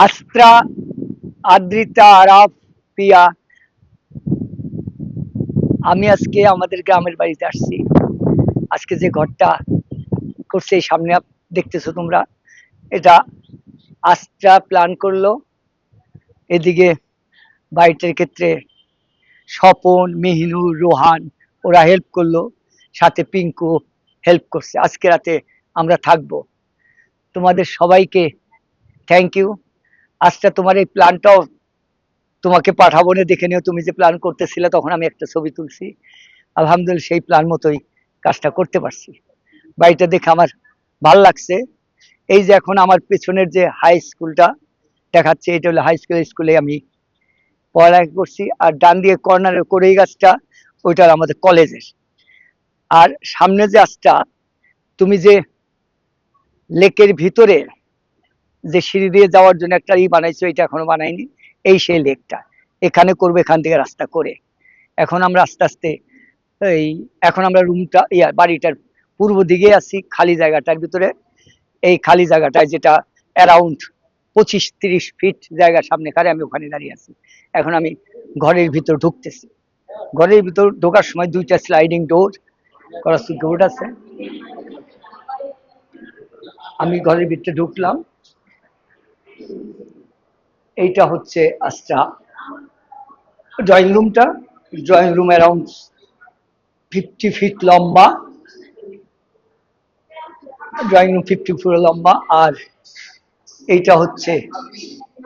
আস্ত্রা, আদ্রিতা, আরাফ, পিয়া, আমি আজকে আমাদের গ্রামের বাড়িতে আসছি। আজকে যে ঘরটা করছে এই সামনে দেখতেছো তোমরা, এটা আস্ত্রা প্ল্যান করলো। এদিকে বাড়িটার ক্ষেত্রে স্বপন, মেহিনুর, রোহান ওরা হেল্প করলো, সাথে পিঙ্কু হেল্প করছে। আজকে রাতে আমরা থাকবো। তোমাদের সবাইকে থ্যাংক ইউ। আজকে তোমার এই প্ল্যানটাও তোমাকে পাঠাবো, না দেখে নিও। তুমি যে প্ল্যান করতেছিলে তখন আমি একটা ছবি তুলছি। আলহামদুলিল্লাহ সেই প্ল্যান মতোই কাজটা করতে পারছি। বাড়িটা দেখে আমার ভাল লাগছে। এই যে এখন আমার পেছনের যে হাই স্কুলটা দেখাচ্ছে, এটা হলো হাই স্কুল। স্কুলে আমি পড়ালেখা করছি। আর ডান দিয়ে কর্নারের করেই গাছটা, ওইটা আমাদের কলেজের। আর সামনে যে গাছটা, তুমি যে লেকের ভিতরে যে সিঁড়ি দিয়ে যাওয়ার জন্য একটা বানাইছো, এটা এখনো বানাইনি। এই সেই লেকটা এখানে করবে, এখান থেকে রাস্তা করে। এখন আমরা আস্তে আস্তে এই এখন আমরা রুমটা বাড়িটার পূর্ব দিকে আছি, খালি জায়গাটার ভিতরে। এই খালি জায়গাটায় যেটা অ্যারাউন্ড 25-30 ফিট জায়গা সামনে কারে, আমি ওখানে দাঁড়িয়ে আছি। এখন আমি ঘরের ভিতর ঢুকতেছি। ঘরের ভিতর ঢোকার সময় দুইটা স্লাইডিং ডোর করা সিকিউরিটি আছে। আমি ঘরের ভিতরে ঢুকলাম। এইটা হচ্ছে আচ্ছা ড্রয়িং রুমটা। ড্রয়িং রুম অ্যারাউন্ড 50 ফিট লম্বা। ড্রয়িং রুম 50 ফুট লম্বা। আর এইটা হচ্ছে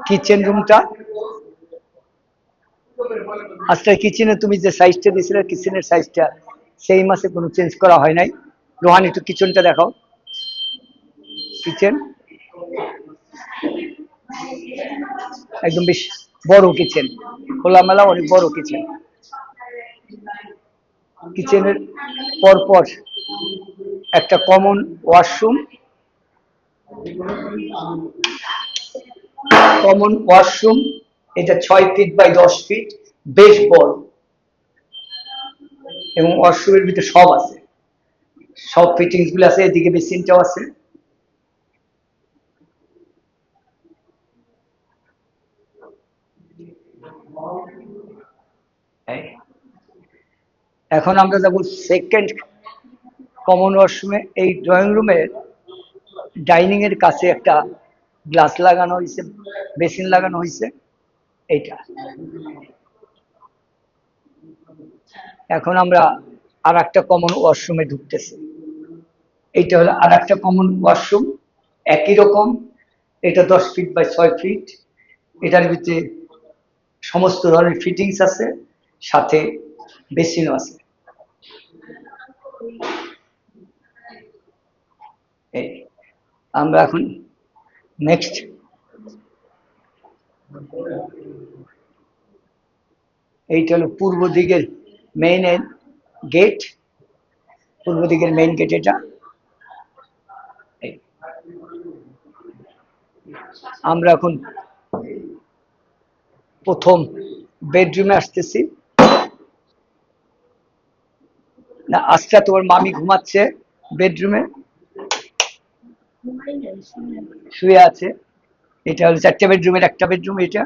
কিচেন রুমটা। আজকে কিচেনে তুমি যে সাইজটা দিয়েছিলে, কিচেনের সাইজটা সেই মাসে কোনো চেঞ্জ করা হয় নাই। রোহান একটু কিচেনটা দেখাও। কিচেন একদম বেশ বড় কিচেন, খোলামেলা অনেক বড় কিচেন। কিচেনের পরপর একটা কমন ওয়াশরুম। কমন ওয়াশরুম, এটা 6 ফিট বাই 10 ফিট, বেশ বড়। এবং ওয়াশরুমের ভিতরে সব আছে, সব ফিটিংস গুলো আছে। এদিকে বেসিনটাও আছে। এখন আমরা যাব সেকেন্ড কমন ওয়াশরুমে। এই ড্রয়িং রুমের ডাইনিং এর কাছে একটা গ্লাস লাগানো হয়েছে, বেসিন লাগানো হয়েছে। এইটা এখন আমরা আর একটা কমন ওয়াশরুমে ঢুকতেছি। এইটা হলো আর একটা কমন ওয়াশরুম, একই রকম। এটা 10 ফিট বাই 6 ফিট। এটার ভিতরে সমস্ত ধরনের ফিটিংস আছে, সাথে বেসিনও আছে। এই আমরা এখন নেক্সট, এইটা হলো পূর্ব দিকের মেইন গেট। পূর্ব দিকের মেইন গেট এটা। আমরা এখন প্রথম বেডরুমে আসতেছি। না, আজকে তোমার মামি ঘুমাচ্ছে বেডরুমে, শুয়ে আছে। এটা হলো 4টে বেডরুমের একটা বেডরুম এটা।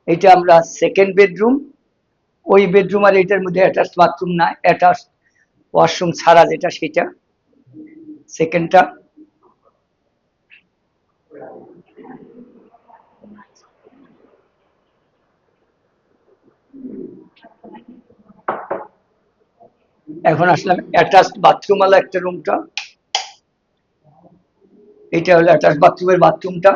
এটা আমরা সেকেন্ড বেডরুম। ওই বেডরুম আর এটার মধ্যে অ্যাটাচ বাথরুম না, অ্যাটাচ ওয়াশরুম ছাড়া যেটা সেটা সেকেন্ডটা। এখন আসলাম অ্যাটাচ বাথরুম ওয়ালা একটা রুমটা। এটা হলো অ্যাটাচ বাথরুমের বাথরুমটা।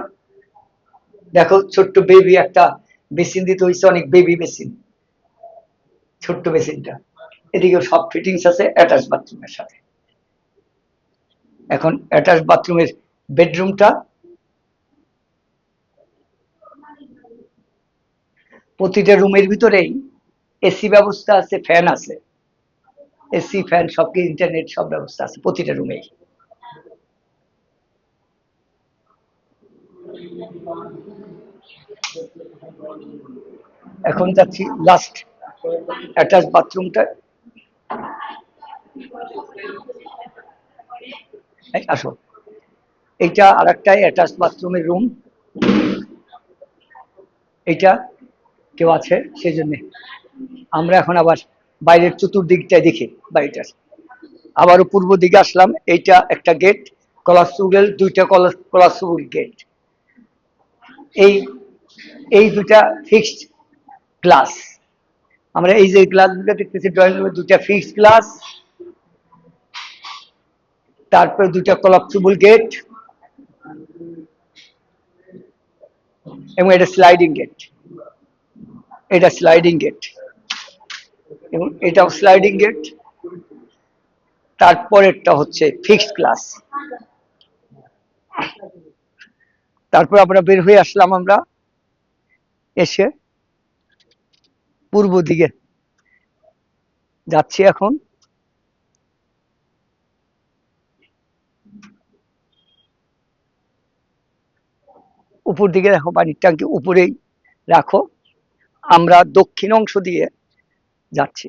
দেখো ছোট্ট বেবি একটা বেসিন দিতে হয়েছে, অনেক বেবি বেসিন, ছোট্ট বেসিনটা। এদিকে সব ফিটিংস আছে অ্যাটাচ বাথরুমের সাথে। এখন অ্যাটাচ বাথরুমের বেডরুমটা। প্রতিটা রুমের ভিতরেই এসি ব্যবস্থা আছে, ফ্যান আছে। এসি, ফ্যান, সব ইন্টারনেট, সব ব্যবস্থা আছে প্রতিটা রুমেই। এখন যাচ্ছি লাস্ট অ্যাটাচ বাথরুমটা। আসো, এইটা আর একটা অ্যাটাচ বাথরুমের রুম। এইটা কেউ আছে সেই জন্য আমরা এখন আবার বাইরের চতুর্দিকটা দেখি বাড়িটার। আবারও পূর্ব দিকে আসলাম। এইটা একটা গেট, কলাপসিবল দুইটা কলাপসিবল গেট। এই এই দুটা ফিক্সড গ্লাস। আমরা এই যে গ্লাসগুলো দেখতেছি ড্রয়িং রুমে, দুটা ফিক্সড গ্লাস, তারপরে দুটা কলাপসিবল গেট, এবং এটা স্লাইডিং গেট। এটা স্লাইডিং গেট এবং এটাও স্লাইডিং গেট। তারপরেরটা হচ্ছে ফিক্সড ক্লাস। তারপর আমরা বের হয়ে আসলাম। আমরা এসে পূর্ব দিকে যাচ্ছি এখন। উপর দিকে দেখো, পানির ট্যাঙ্কি উপরেই রাখো। আমরা দক্ষিণ অংশ দিয়ে যাচ্ছি।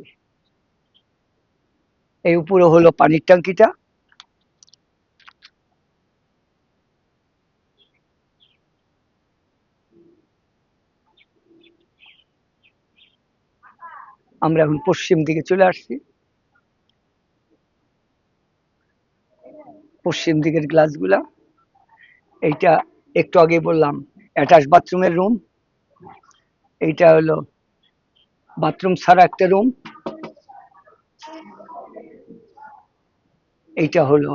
এই উপরে হলো পানির ট্যাঙ্কিটা। আমরা এখন পশ্চিম দিকে চলে আসছি। পশ্চিম দিকের গ্লাসগুলা, এইটা একটু আগে বললাম অ্যাটাচ বাথরুমের রুম। এইটা হলো বাথরুম ছাড়া একটা রুম। এইটা হলো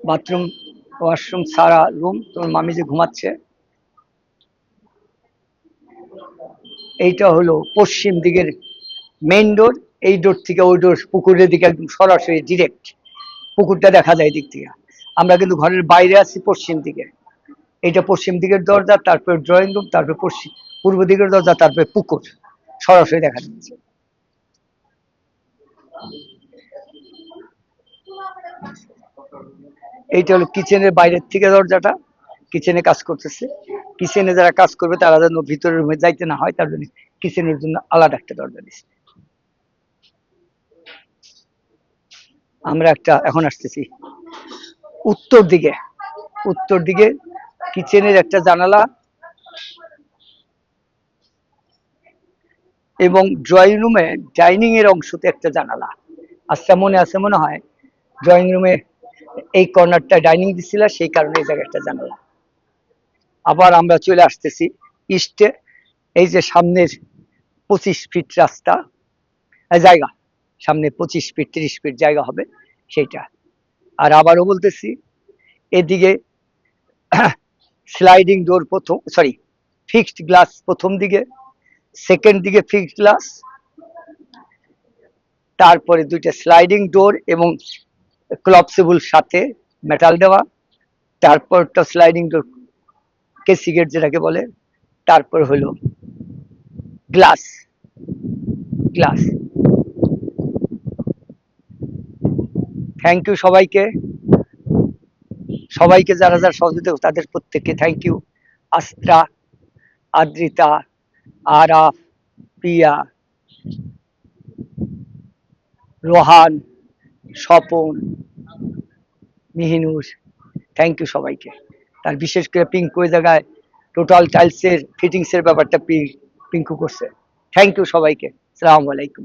বাথরুম ওয়াশরুম ছাড়া রুম। তোমার মামি যে ঘুমাচ্ছে। এইটা হলো পশ্চিম দিকের মেইন ডোর। এই ডোর থেকে ওই ডোর পুকুরের দিকে একদম সরাসরি ডিরেক্ট পুকুরটা দেখা যায় দিক থেকে। আমরা কিন্তু ঘরের বাইরে আছি পশ্চিম দিকে। এটা পশ্চিম দিকের দরজা, তারপর ড্রয়িং রুম, তারপর পশ্চিম পূর্ব দিকের দরজা, তারপরে পুকুর সরাসরি দেখা যাচ্ছে। এইটা হলো কিচেনের বাইরের থেকে দরজাটা। কিচেনে কাজ করতেছে। কিচেনে যারা কাজ করবে তারা যেন ভিতরের রুমে যাইতে না হয়, তার জন্য কিচেনের জন্য আলাদা একটা দরজা দিচ্ছে। আমরা এখন আসতেছি উত্তর দিকে। উত্তর দিকে কিচেনের একটা জানালা এবং ড্রয়িং রুমে ডাইনিং এর অংশতে একটা জানালা। আচ্ছা, মনে আছে মনে হয় ড্রয়িং রুমে এই কর্নারটা ডাইনিং দিছিল, সেই কারণে এই জায়গায় একটা জানালা। আবার আমরা চলে আসতেছি ইস্টে। এই যে সামনের 25 ফিট রাস্তা, জায়গা, সামনে 25 ফিট 30 ফিট জায়গা হবে সেইটা। আর আবারও বলতেছি, এদিকে স্লাইডিং ডোর প্রথম, সরি, ফিক্সড গ্লাস প্রথম দিকে, সেকেন্ড দিকে ফিক্সড গ্লাস, তারপরে দুইটা স্লাইডিং ডোর এবং ক্লপসিবল সাথে মেটাল দেওয়া, তারপরটা স্লাইডিং ডোর কেসি গেট যেটাকে বলে, তারপর হলো গ্লাস। গ্লাস। থ্যাংক ইউ সবাইকে। সবাইকে যারা যারা সহযোগিতা তাদের প্রত্যেককে thank you. Astra, Adrita, Araf, Priya, Rohan, Swapan, Mihinur, thank you সবাইকে। তার বিশেষ করে পিঙ্কু ওই জায়গায় টোটাল টাইলসের ফিটিংসের ব্যাপারটা পিঙ্কু করছে। থ্যাংক ইউ সবাইকে। আসসালামু আলাইকুম।